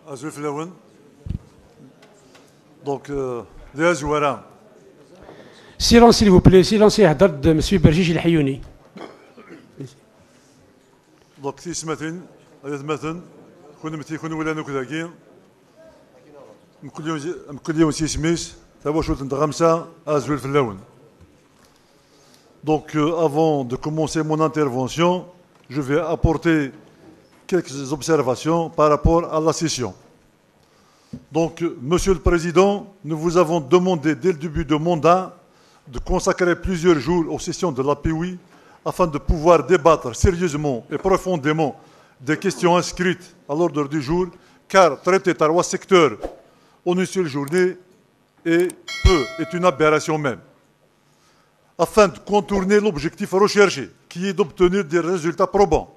Azul Flaouen. Donc, les Azouara. Silence, s'il vous plaît. Silence, de M. Bergich El Hayouni. Donc, si ce matin, هذا مثلا كنا متيكون ولا نكذاكين كل يوم سي سميس تابوا شو تنتغمسا أزول فلاون. Donc, avant de commencer mon intervention, je vais apporter quelques observations par rapport à la session. Donc, Monsieur le Président, nous vous avons demandé dès le début de mandat de consacrer plusieurs jours aux sessions de l'API afin de pouvoir débattre sérieusement et profondément des questions inscrites à l'ordre du jour, car traiter trois secteurs en une seule journée est une aberration même. Afin de contourner l'objectif recherché, qui est d'obtenir des résultats probants,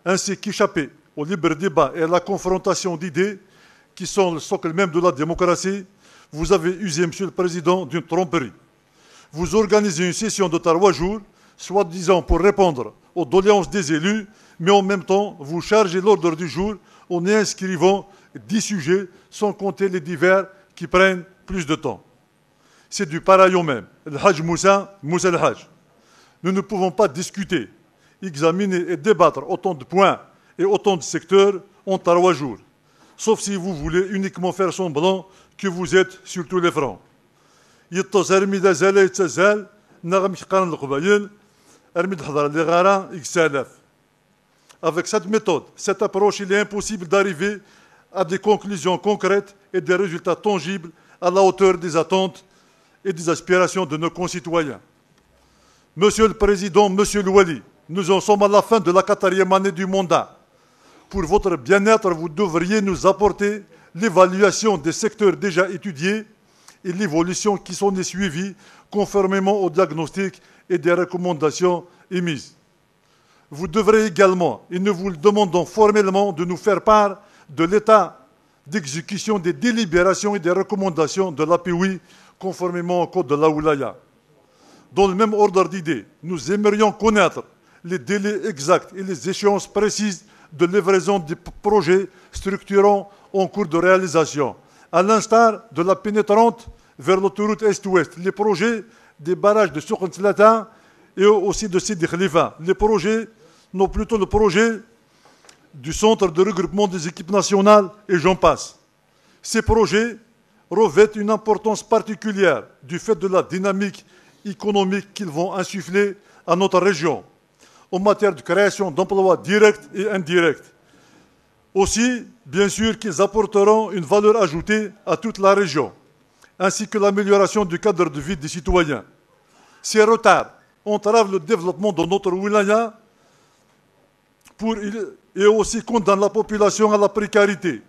ainsi qu'échapper au libre débat et à la confrontation d'idées qui sont le socle même de la démocratie, vous avez usé, Monsieur le Président, d'une tromperie. Vous organisez une session de 3 jours, soi-disant pour répondre aux doléances des élus, mais en même temps, vous chargez l'ordre du jour en y inscrivant 10 sujets, sans compter les divers qui prennent plus de temps. C'est du pareil au même. Le Hajj Moussa, Moussa el Hajj. Nous ne pouvons pas discuter, examiner et débattre autant de points et autant de secteurs en 3 jours. Sauf si vous voulez uniquement faire semblant que vous êtes sur tous les fronts. Avec cette méthode, cette approche, il est impossible d'arriver à des conclusions concrètes et des résultats tangibles à la hauteur des attentes et des aspirations de nos concitoyens. Monsieur le Président, Monsieur Louali, nous en sommes à la fin de la 4e année du mandat. Pour votre bien-être, vous devriez nous apporter l'évaluation des secteurs déjà étudiés et l'évolution qui s'en est suivie conformément au diagnostic et des recommandations émises. Vous devrez également, et nous vous le demandons formellement, de nous faire part de l'état d'exécution des délibérations et des recommandations de l'API conformément au Code de la Oulaya. Dans le même ordre d'idées, nous aimerions connaître les délais exacts et les échéances précises de livraison des projets structurants en cours de réalisation, à l'instar de la pénétrante vers l'autoroute Est-Ouest, les projets des barrages de Soukhantlata et aussi de Sidi Khalifa, les projets, non plutôt le projet du centre de regroupement des équipes nationales et j'en passe. Ces projets revêtent une importance particulière du fait de la dynamique économique qu'ils vont insuffler à notre région en matière de création d'emplois directs et indirects. Aussi, bien sûr, qu'ils apporteront une valeur ajoutée à toute la région, ainsi que l'amélioration du cadre de vie des citoyens. Ces retards entravent le développement de notre wilaya et aussi condamnent la population à la précarité.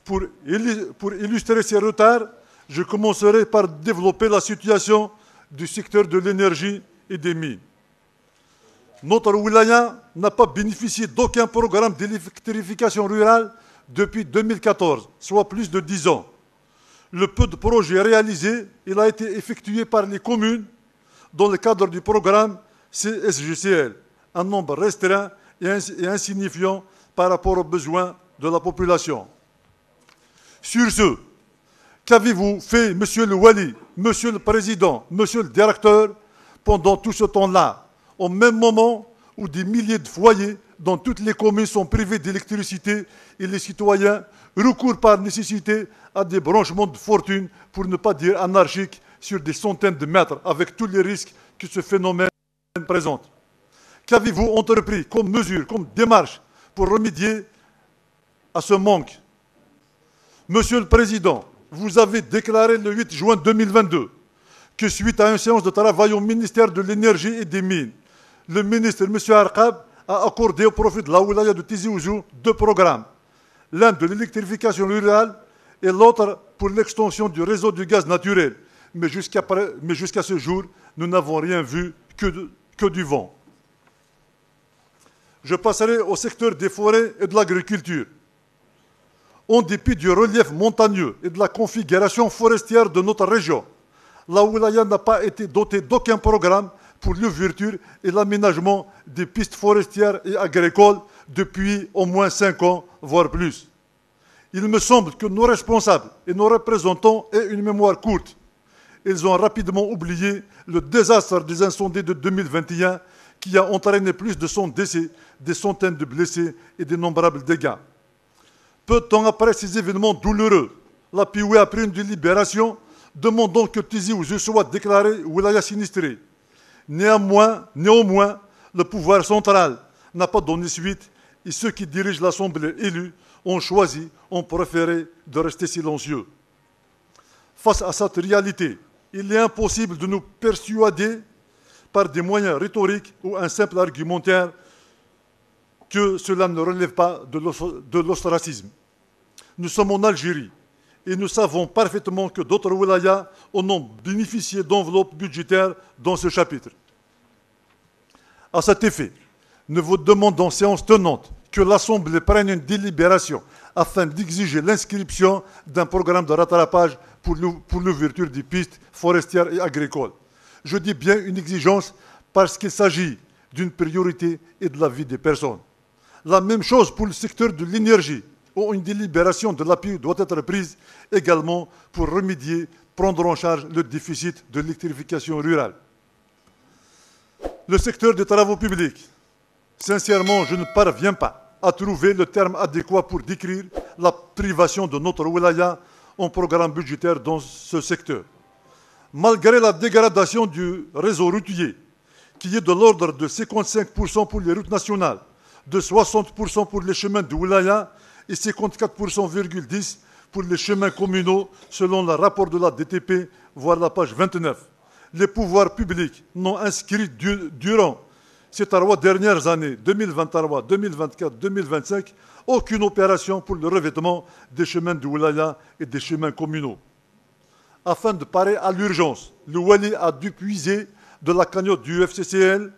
Pour illustrer ces retards, je commencerai par développer la situation du secteur de l'énergie et des mines. Notre wilaya n'a pas bénéficié d'aucun programme d'électrification rurale depuis 2014, soit plus de 10 ans. Le peu de projets réalisés, il a été effectué par les communes dans le cadre du programme CSGCL, un nombre restreint et insignifiant par rapport aux besoins de la population. Sur ce, qu'avez-vous fait, Monsieur le Wali, Monsieur le Président, Monsieur le Directeur, pendant tout ce temps-là, au même moment où des milliers de foyers dans toutes les communes sont privés d'électricité et les citoyens recourent par nécessité à des branchements de fortune, pour ne pas dire anarchiques, sur des centaines de mètres, avec tous les risques que ce phénomène présente. Qu'avez-vous entrepris comme mesure, comme démarche pour remédier à ce manque? Monsieur le Président, vous avez déclaré le 8 juin 2022 que suite à une séance de travail au ministère de l'Énergie et des Mines, le ministre M. Arqab a accordé au profit de la wilaya de Tizi Ouzou 2 programmes, l'un de l'électrification rurale et l'autre pour l'extension du réseau du gaz naturel. Mais jusqu'à ce jour, nous n'avons rien vu que du vent. Je passerai au secteur des forêts et de l'agriculture. En dépit du relief montagneux et de la configuration forestière de notre région, la wilaya n'a pas été dotée d'aucun programme pour l'ouverture et l'aménagement des pistes forestières et agricoles depuis au moins 5 ans, voire plus. Il me semble que nos responsables et nos représentants aient une mémoire courte. Ils ont rapidement oublié le désastre des incendies de 2021 qui a entraîné plus de 100 décès, des centaines de blessés et d'innombrables dégâts. Peu de temps après ces événements douloureux, la PIOE a pris une délibération demandant que Tizi Ouzou soit déclaré wilaya sinistré. Néanmoins, le pouvoir central n'a pas donné suite et ceux qui dirigent l'Assemblée élue ont préféré de rester silencieux. Face à cette réalité, il est impossible de nous persuader par des moyens rhétoriques ou un simple argumentaire que cela ne relève pas de l'ostracisme. Nous sommes en Algérie et nous savons parfaitement que d'autres wilayas en ont bénéficié d'enveloppes budgétaires dans ce chapitre. À cet effet, nous vous demandons, séance tenante, que l'Assemblée prenne une délibération afin d'exiger l'inscription d'un programme de rattrapage pour l'ouverture des pistes forestières et agricoles. Je dis bien une exigence parce qu'il s'agit d'une priorité et de la vie des personnes. La même chose pour le secteur de l'énergie, où une délibération de l'appui doit être prise également pour remédier, prendre en charge le déficit de l'électrification rurale. Le secteur des travaux publics. Sincèrement, je ne parviens pas à trouver le terme adéquat pour décrire la privation de notre wilaya en programme budgétaire dans ce secteur. Malgré la dégradation du réseau routier, qui est de l'ordre de 55% pour les routes nationales, de 60% pour les chemins de wilaya et 54,10% pour les chemins communaux, selon le rapport de la DTP, voir la page 29. Les pouvoirs publics n'ont inscrit durant ces 3 dernières années, 2023, 2024, 2025, aucune opération pour le revêtement des chemins de wilaya et des chemins communaux. Afin de parer à l'urgence, le Wali a dû puiser de la cagnotte du FCCL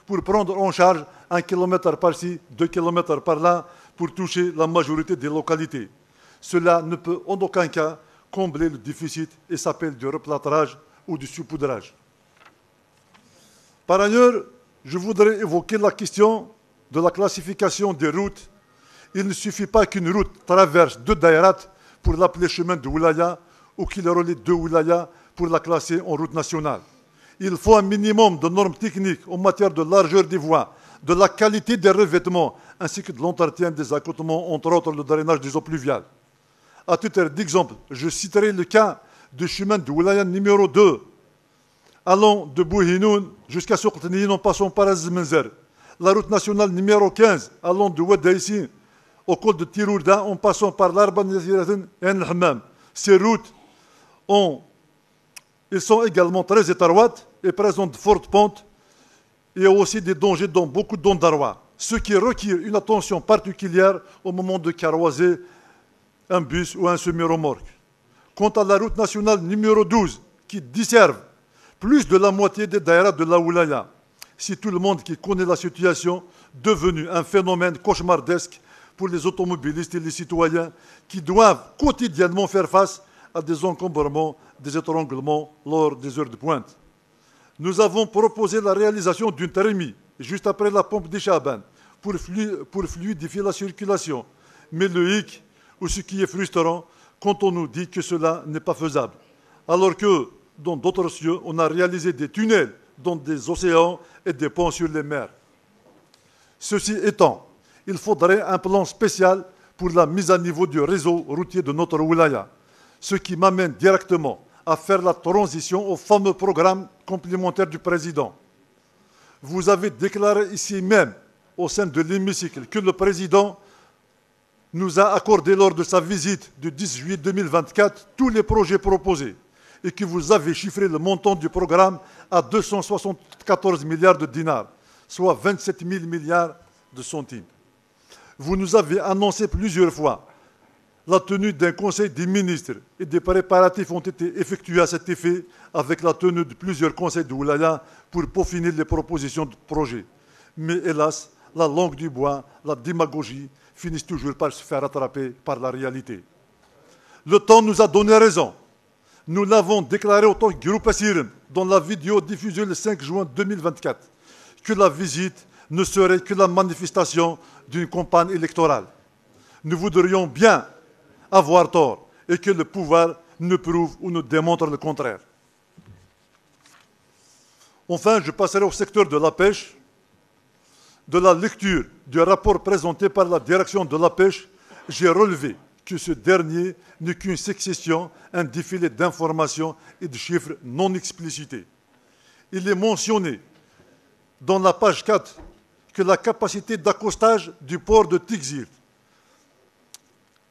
pour prendre en charge 1 km par-ci, 2 km par-là, pour toucher la majorité des localités. Cela ne peut en aucun cas combler le déficit et s'appelle du replâtrage ou du saupoudrage. Par ailleurs, je voudrais évoquer la question de la classification des routes. Il ne suffit pas qu'une route traverse 2 daïrats pour l'appeler chemin de wilaya ou qu'il relie 2 wilayas pour la classer en route nationale. Il faut un minimum de normes techniques en matière de largeur des voies, de la qualité des revêtements, ainsi que de l'entretien des accotements, entre autres le drainage des eaux pluviales. À titre d'exemple, je citerai le cas du chemin de wilaya numéro 2, allant de Bouhinoun jusqu'à Soukhteniyin en passant par Azmenzer. La route nationale numéro 15, allant de Ouadaïssi au col de Tirourda en passant par l'Arbanaziratin et Al-Hammam. Ces routes elles sont également très étroites et présentent de fortes pentes et aussi des dangers dans beaucoup d'endroits, ce qui requiert une attention particulière au moment de carroiser un bus ou un semi-remorque. Quant à la route nationale numéro 12, qui desserve plus de la moitié des daïras de la wilaya, c'est tout le monde qui connaît la situation devenue un phénomène cauchemardesque pour les automobilistes et les citoyens qui doivent quotidiennement faire face à des encombrements, des étranglements lors des heures de pointe. Nous avons proposé la réalisation d'une tarémie juste après la pompe des Chaban pour fluidifier la circulation. Mais le hic, ou ce qui est frustrant, quand on nous dit que cela n'est pas faisable. Alors que dans d'autres cieux, on a réalisé des tunnels dans des océans et des ponts sur les mers. Ceci étant, il faudrait un plan spécial pour la mise à niveau du réseau routier de notre wilaya, ce qui m'amène directement à faire la transition au fameux programme complémentaire du président. Vous avez déclaré ici même, au sein de l'hémicycle, que le président nous a accordé lors de sa visite du 10 juillet 2024 tous les projets proposés et que vous avez chiffré le montant du programme à 274 milliards de dinars, soit 27 000 milliards de centimes. Vous nous avez annoncé plusieurs fois la tenue d'un conseil des ministres et des préparatifs ont été effectués à cet effet avec la tenue de plusieurs conseils de wilaya pour peaufiner les propositions de projet. Mais hélas, la langue du bois, la démagogie finissent toujours par se faire rattraper par la réalité. Le temps nous a donné raison. Nous l'avons déclaré autant que groupe Asirim dans la vidéo diffusée le 5 juin 2024 que la visite ne serait que la manifestation d'une campagne électorale. nous voudrions bien avoir tort et que le pouvoir nous prouve ou nous démontre le contraire. Enfin, je passerai au secteur de la pêche. De la lecture du rapport présenté par la direction de la pêche, j'ai relevé que ce dernier n'est qu'une succession, un défilé d'informations et de chiffres non explicités. Il est mentionné dans la page 4 que la capacité d'accostage du port de Tighzirt,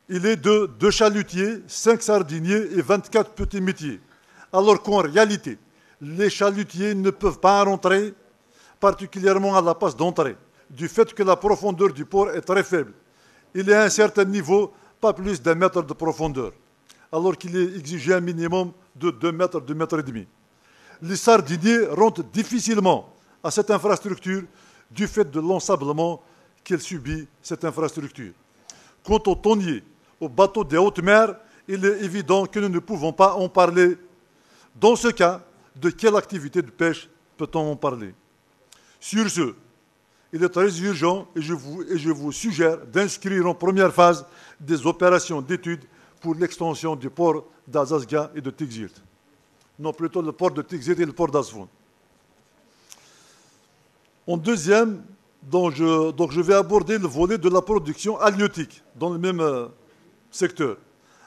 il est de 2 chalutiers, 5 sardiniers et 24 petits métiers, alors qu'en réalité, les chalutiers ne peuvent pas rentrer, particulièrement à la passe d'entrée, du fait que la profondeur du port est très faible. Il est à un certain niveau, pas plus d'1 mètre de profondeur, alors qu'il est exigé un minimum de 2 mètres, 2 mètres et demi. Les sardiniers rentrent difficilement à cette infrastructure du fait de l'ensablement qu'elle subit, cette infrastructure. Quant aux tonniers, aux bateaux des hautes mers, il est évident que nous ne pouvons pas en parler. Dans ce cas, de quelle activité de pêche peut-on en parler? Sur ce, il est très urgent et je vous suggère d'inscrire en première phase des opérations d'études pour l'extension du port d'Azazga et de Tighzirt. Non, plutôt le port de Tighzirt et le port d'Asfoun. En deuxième, donc je vais aborder le volet de la production halieutique dans le même secteur.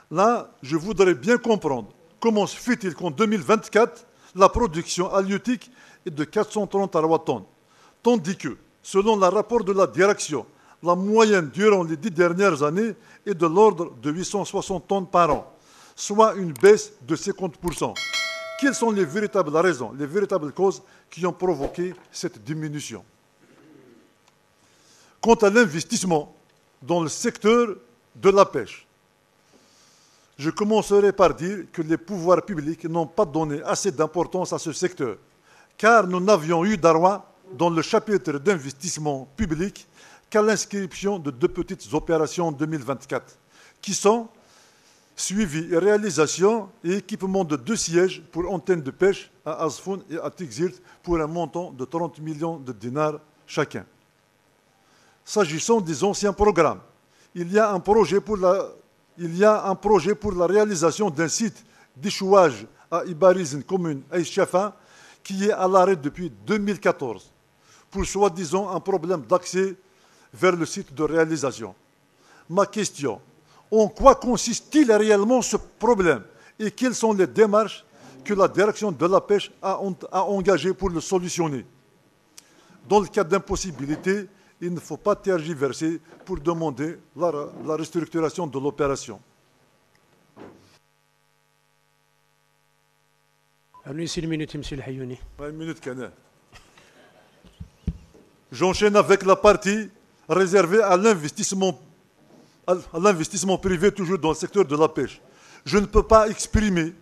Là, je voudrais bien comprendre comment se fait-il qu'en 2024, la production halieutique est de 433 tonnes, tandis que, selon le rapport de la direction, la moyenne durant les 10 dernières années est de l'ordre de 860 tonnes par an, soit une baisse de 50%. Quelles sont les véritables raisons, les véritables causes qui ont provoqué cette diminution? Quant à l'investissement dans le secteur de la pêche, je commencerai par dire que les pouvoirs publics n'ont pas donné assez d'importance à ce secteur, car nous n'avions eu droit dans le chapitre d'investissement public qu'à l'inscription de 2 petites opérations en 2024, qui sont suivi et réalisation et équipement de 2 sièges pour antennes de pêche à Asfoun et à Tighzirt pour un montant de 30 millions de dinars chacun. S'agissant des anciens programmes, il y a un projet pour la réalisation d'un site d'échouage à Ibarizn, commune Aïchafa, qui est à l'arrêt depuis 2014, pour soi-disant un problème d'accès vers le site de réalisation. Ma question: en quoi consiste-t-il réellement ce problème et quelles sont les démarches que la direction de la pêche a engagées pour le solutionner? Dans le cas d'impossibilité, il ne faut pas tergiverser pour demander la restructuration de l'opération. Une minute, monsieur Elhayyouni. Une minute, Kana. J'enchaîne avec la partie réservée à l'investissement privé, toujours dans le secteur de la pêche. Je ne peux pas exprimer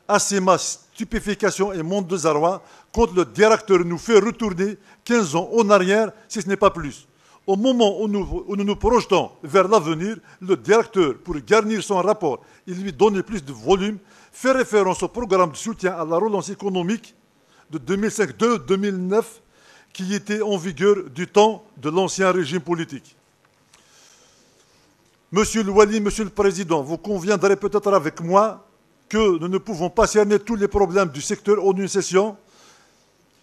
assez ma stupéfaction et mon désarroi quand le directeur nous fait retourner 15 ans en arrière, si ce n'est pas plus. Au moment où nous nous projetons vers l'avenir, le directeur, pour garnir son rapport et lui donner plus de volume, fait référence au programme de soutien à la relance économique de 2005-2009 qui était en vigueur du temps de l'ancien régime politique. Monsieur le Wali, Monsieur le Président, vous conviendrez peut-être avec moi que nous ne pouvons pas cerner tous les problèmes du secteur en une session,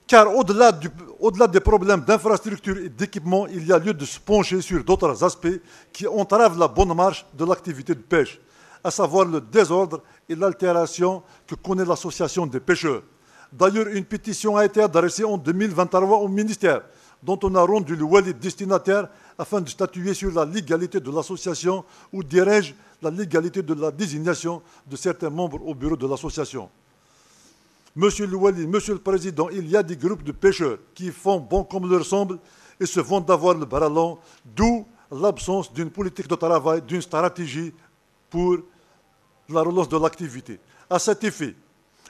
car au-delà des problèmes d'infrastructure et d'équipement, il y a lieu de se pencher sur d'autres aspects qui entravent la bonne marche de l'activité de pêche, à savoir le désordre et l'altération que connaît l'association des pêcheurs. D'ailleurs, une pétition a été adressée en 2023 au ministère, dont on a rendu le Wali destinataire afin de statuer sur la légalité de l'association ou, dirais-je, la légalité de la désignation de certains membres au bureau de l'association. Monsieur le Wali, Monsieur le Président, il y a des groupes de pêcheurs qui font bon comme leur semble et se vantent d'avoir le bras long, d'où l'absence d'une politique de travail, d'une stratégie pour la relance de l'activité. À cet effet,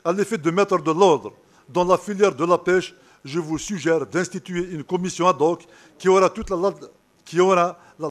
à l'effet de mettre de l'ordre dans la filière de la pêche, je vous suggère d'instituer une commission ad hoc qui aura la